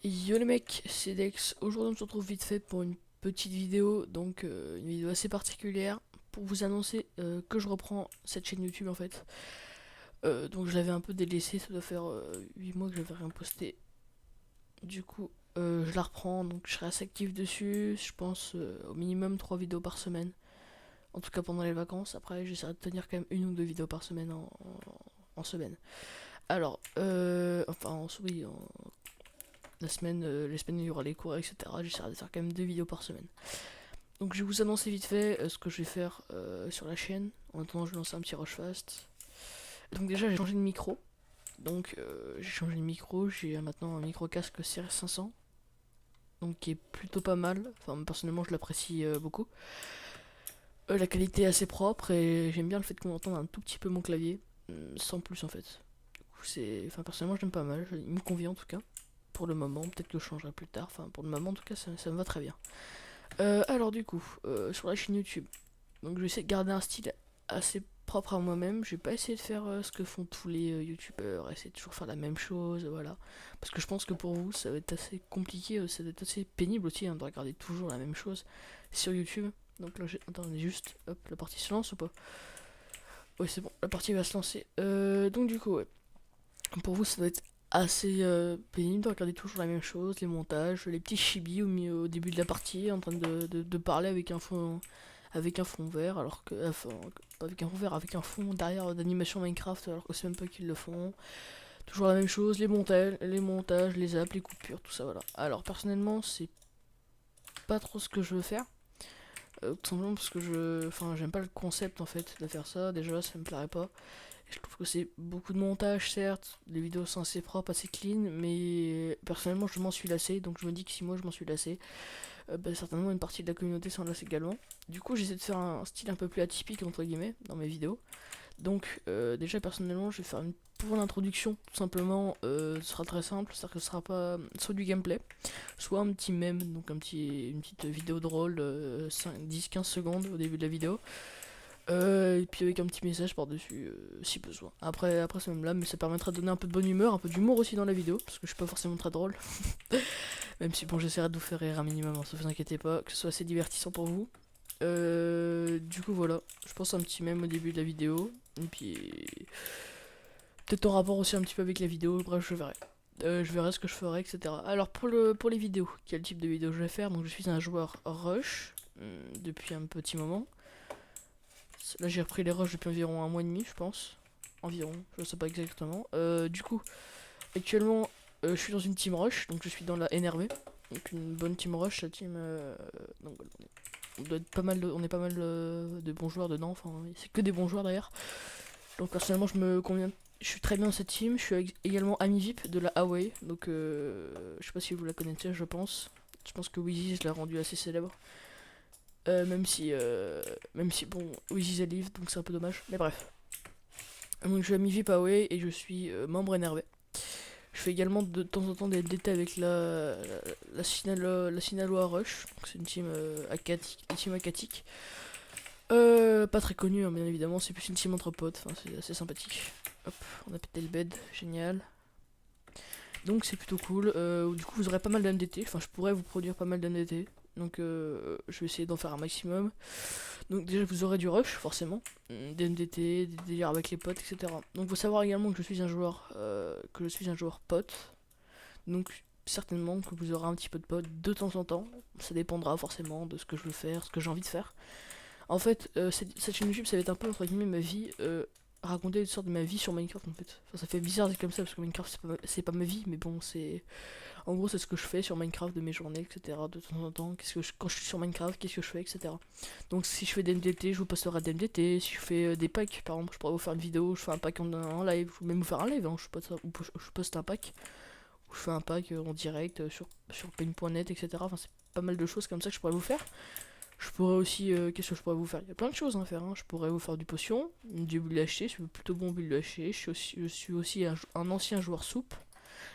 Yo les mecs, c'est Dex. Aujourd'hui on se retrouve vite fait pour une petite vidéo, donc une vidéo assez particulière pour vous annoncer que je reprends cette chaîne YouTube en fait. Donc je l'avais un peu délaissée, ça doit faire 8 mois que j'avais rien posté. Du coup je la reprends, donc je serai assez actif dessus, je pense au minimum 3 vidéos par semaine. En tout cas pendant les vacances, après j'essaierai de tenir quand même une ou deux vidéos par semaine en semaine. Alors, oui, la semaine, les semaines où il y aura les cours, etc. J'essaierai de faire quand même deux vidéos par semaine. Donc je vais vous annoncer vite fait ce que je vais faire sur la chaîne. En attendant, je vais lancer un petit rush fast. Donc déjà, j'ai changé de micro. Donc j'ai changé de micro. J'ai maintenant un micro casque Series 500. Donc qui est plutôt pas mal. Enfin, personnellement, je l'apprécie beaucoup. La qualité est assez propre et j'aime bien le fait qu'on entende un tout petit peu mon clavier. Sans plus en fait. Enfin, personnellement, je l'aime pas mal. Il me convient en tout cas. Pour le moment, peut-être que je changerai plus tard. Enfin, pour le moment, en tout cas, ça me va très bien. Alors du coup, sur la chaîne YouTube, donc je vais essayer de garder un style assez propre à moi-même. Je vais pas essayer de faire ce que font tous les youtubeurs, essayer de toujours faire la même chose, voilà. Parce que je pense que pour vous, ça va être assez compliqué, ça va être assez pénible aussi hein, de regarder toujours la même chose sur YouTube. Donc là, attendez juste, hop, la partie se lance ou pas? Oui, c'est bon, la partie va se lancer. Donc du coup, ouais. Pour vous, ça doit être assez pénible de regarder toujours la même chose, les montages, les petits chibis au début de la partie, en train de parler avec un fond vert, alors que. Enfin, pas avec un fond vert, avec un fond derrière d'animation Minecraft, alors que c'est même pas qu'ils le font. Toujours la même chose, les montages, les apps, les coupures, tout ça, voilà. Alors, personnellement, c'est pas trop ce que je veux faire. Tout simplement parce que enfin, j'aime pas le concept en fait de faire ça, déjà, ça me plairait pas. Je trouve que c'est beaucoup de montage, certes, les vidéos sont assez propres, assez clean, mais personnellement je m'en suis lassé, donc je me dis que si moi je m'en suis lassé, certainement une partie de la communauté s'en lasse également. Du coup j'essaie de faire un style un peu plus atypique entre guillemets dans mes vidéos. Donc déjà personnellement je vais faire pour l'introduction tout simplement, ce sera très simple, c'est-à-dire que ce sera pas soit du gameplay, soit un petit mème, donc une petite vidéo drôle, 10-15 secondes au début de la vidéo. Et puis avec un petit message par-dessus si besoin. Après c'est même là, mais ça permettra de donner un peu de bonne humeur, un peu d'humour aussi dans la vidéo, parce que je suis pas forcément très drôle. Même si bon, j'essaierai de vous faire rire un minimum, hein, ça vous inquiétez pas, que ce soit assez divertissant pour vous. Du coup voilà, je pense un petit mème au début de la vidéo, et puis peut-être en rapport aussi un petit peu avec la vidéo, bref je verrai. Je verrai ce que je ferai, etc. Alors pour les vidéos, quel type de vidéo je vais faire? Donc je suis un joueur rush depuis un petit moment. Là j'ai repris les rushs depuis environ un mois et demi je pense. Environ, je sais pas exactement. Du coup, actuellement je suis dans une team rush, donc je suis dans la NRV. Donc une bonne team rush, la team... donc, on doit être pas mal on est pas mal de bons joueurs dedans, enfin c'est que des bons joueurs d'ailleurs. Donc personnellement je me conviens, je suis très bien dans cette team. Je suis également ami VIP de la Huawei, donc je sais pas si vous la connaissez, je pense. Je pense que Wheezy l'a rendu assez célèbre. Même si bon, Wheezy live, donc c'est un peu dommage. Mais bref. Donc je suis ami VIP Huawei et je suis membre NRV. Je fais également de temps en temps des DT avec la Sinaloa Rush. C'est une team aquatique. Pas très connue, hein, bien évidemment. C'est plus une team entre potes. Enfin, c'est assez sympathique. Hop, on a pété le bed. Génial. Donc c'est plutôt cool. Du coup, vous aurez pas mal d'MDT. Enfin, je pourrais vous produire pas mal d'MDT. Donc je vais essayer d'en faire un maximum. Donc déjà vous aurez du rush forcément, des MDT, des délires avec les potes, etc. Donc faut savoir également que je suis un joueur pote. Donc certainement que vous aurez un petit peu de potes de temps en temps. Ça dépendra forcément de ce que je veux faire, ce que j'ai envie de faire. En fait, cette chaîne YouTube ça va être un peu entre guillemets ma vie, raconter une sorte de ma vie sur Minecraft en fait. Enfin, ça fait bizarre dit comme ça parce que Minecraft c'est pas ma vie, mais bon c'est en gros, c'est ce que je fais sur Minecraft de mes journées, etc. De temps en temps, quand je suis sur Minecraft, qu'est-ce que je fais, etc. Donc, si je fais des MDT, je vous posterai des MDT. Si je fais des packs, par exemple, je pourrais vous faire une vidéo, je fais un pack en live, ou même vous faire un live, hein, je poste un pack, ou je fais un pack en direct sur pain.net, etc. Enfin, c'est pas mal de choses comme ça que je pourrais vous faire. Je pourrais aussi, qu'est-ce que je pourrais vous faire? Il y a plein de choses à faire, hein. Je pourrais vous faire du potion, du build haché, je suis plutôt bon build haché. Je suis aussi un ancien joueur soupe.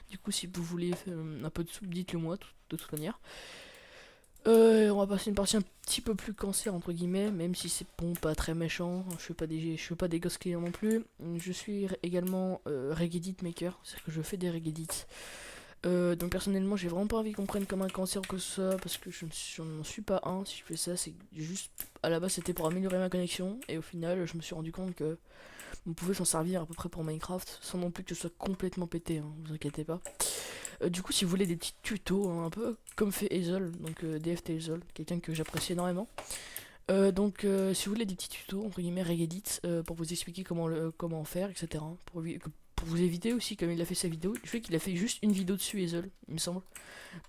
Du coup, si vous voulez un peu de soupe, dites-le moi, de toute manière. On va passer une partie un petit peu plus cancer, entre guillemets, même si c'est bon, pas très méchant. Je fais pas des ghost non plus. Je suis également regedit maker, c'est-à-dire que je fais des regedits. Donc personnellement j'ai vraiment pas envie qu'on prenne comme un cancer que ça, parce que je n'en suis pas un. Si je fais ça c'est juste, à la base c'était pour améliorer ma connexion, et au final je me suis rendu compte que on pouvait s'en servir à peu près pour Minecraft, sans non plus que ce soit complètement pété, hein, vous inquiétez pas. Du coup si vous voulez des petits tutos, hein, un peu comme fait Hazel, donc DFT Hazel, quelqu'un que j'apprécie énormément. Si vous voulez des petits tutos, entre guillemets, Regedit, pour vous expliquer comment faire, etc. Pour vous éviter aussi, comme il a fait sa vidéo, du fait qu'il a fait juste une vidéo dessus, Hazel, il me semble.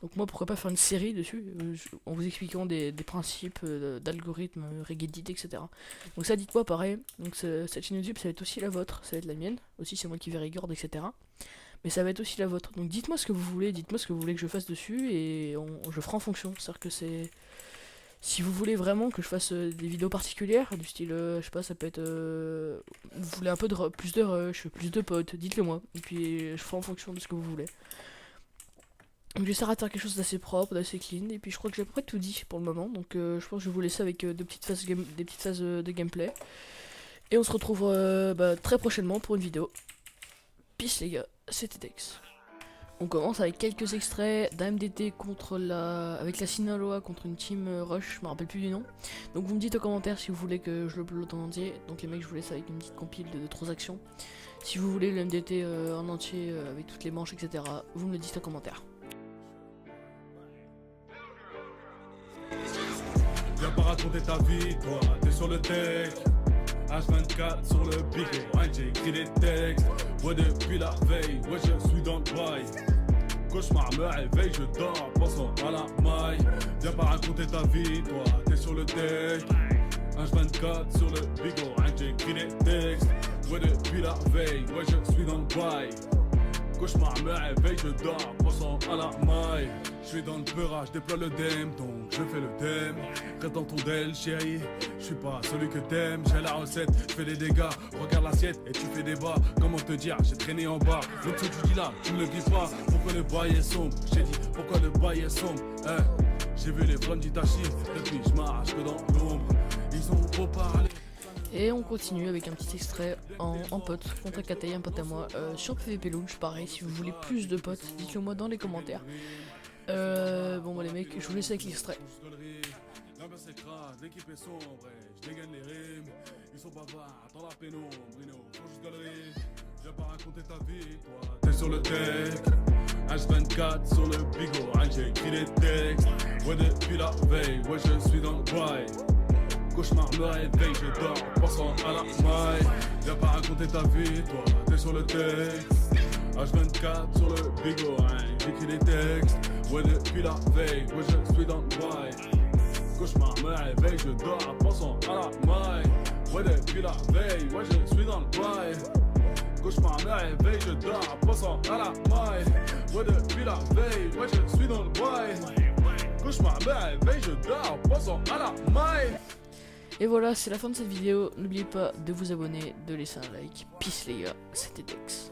Donc moi, pourquoi pas faire une série dessus, en vous expliquant des principes d'algorithmes, Regedit, etc. Donc ça, dites-moi pareil. Donc cette chaîne YouTube, ça va être aussi la vôtre, ça va être la mienne. Aussi, c'est moi qui vais regarder, etc. Mais ça va être aussi la vôtre. Donc dites-moi ce que vous voulez, dites-moi ce que vous voulez que je fasse dessus, et je ferai en fonction. C'est-à-dire que c'est... Si vous voulez vraiment que je fasse des vidéos particulières, du style, je sais pas, ça peut être... vous voulez un peu de plus de rush, plus de potes, dites-le moi. Et puis je ferai en fonction de ce que vous voulez. Donc j'essaierai de faire quelque chose d'assez propre, d'assez clean. Et puis je crois que j'ai à peu près tout dit pour le moment. Donc je pense que je vais vous laisser avec des petites phases de gameplay. Et on se retrouve très prochainement pour une vidéo. Peace les gars, c'était Dex. On commence avec quelques extraits d'AMDT avec la Sinaloa contre une team Rush, je me rappelle plus du nom. Donc vous me dites en commentaire si vous voulez que je le upload en entier. Donc les mecs, je vous laisse avec une petite compile de transactions. Si vous voulez le MDT en entier avec toutes les manches, etc., vous me le dites en commentaire. Viens pas raconter ta vie, toi, t'es sur le deck. H24 sur le bigot, j'ai écrit des textes. Ouais, depuis la veille, ouais, je suis dans le bail. Cauchemar me réveille, je dors, pensant à la maille. Viens pas raconter ta vie, toi, t'es sur le deck. H24 sur le bigot, j'ai écrit des textes. Ouais, depuis la veille, ouais, je suis dans le bail. Cauchemar me réveille, je dors, pensant à la maille. Je suis dans le beurrage, déploie le dem, donc je fais le dem. Reste dans ton del, chérie, je suis pas celui que t'aimes. J'ai la recette, je fais des dégâts, regarde l'assiette et tu fais des bas. Comment te dire, j'ai traîné en bas. Donc ce que tu dis là, tu me le dis pas. Pourquoi le bail est sombre? J'ai dit, pourquoi le bail est sombre? J'ai vu les flammes d'Itachi, depuis je marche que dans l'ombre. Ils ont beau parler. Et on continue avec un petit extrait en pote, contre Katei, un pote à moi, sur PvP Launch. Pareil, si vous voulez plus de potes, dites-le moi dans les commentaires. Bon bah les mecs, je vous laisse avec l'extrait. L'ambiance s'écrase, l'équipe est sombre, je dégaine les rimes. Ils sont bavards dans la pénombre, Bruno, faut juste galerie. Viens pas raconter ta vie, toi, t'es sur le deck. H24 sur le bigot, j'ai écrit des textes. Ouais, depuis la veille, ouais, je suis dans le bail. Cauchemar me réveille, je dors, pensant à la maille. Viens pas raconter ta vie, toi, t'es sur le texte. H24 sur le bigot, j'écris des textes. Ouais, depuis la veille, ouais, je suis dans le bail. Cauchemar me réveille, je dors, pensant à la maille. Ouais, depuis la veille, ouais, je suis dans le bail. Cauchemar me réveille, je dors, pensant à la maille. Ouais, depuis la veille, ouais, je suis dans le bail. Cauchemar me réveille, je dors, pensant à la maille. Et voilà, c'est la fin de cette vidéo. N'oubliez pas de vous abonner, de laisser un like. Peace les gars, c'était Dex.